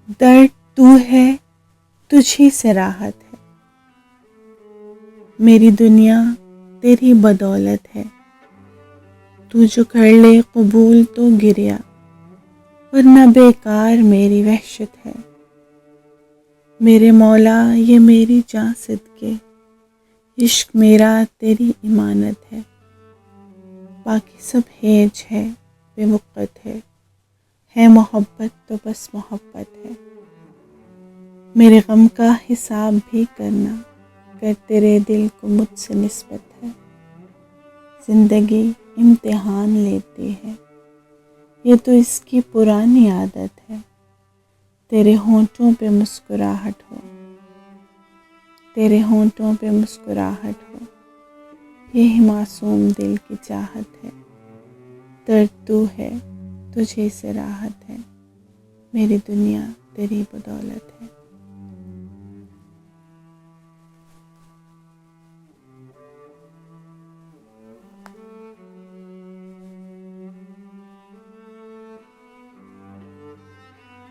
درد تو ہے، تجھی سے راحت ہے، میری دنیا تیری بدولت ہے، تو جو کر لے قبول تو گریا، ورنہ بیکار میری وحشت ہے، میرے مولا یہ میری جاں صدقے، عشق میرا تیری امانت ہے، باقی سب ہیج ہے بے وقت ہے محبت تو بس محبت ہے، میرے غم کا حساب بھی کرنا، گر تیرے دل کو مجھ سے نسبت ہے، زندگی امتحان لیتی ہے، یہ تو اس کی پرانی عادت ہے، تیرے ہونٹوں پہ مسکراہٹ ہو، تیرے ہونٹوں پہ مسکراہٹ ہو، یہی معصوم دل کی چاہت ہے، درد تو ہے، تجھے سے راحت ہے، میری دنیا تیری بدولت ہے۔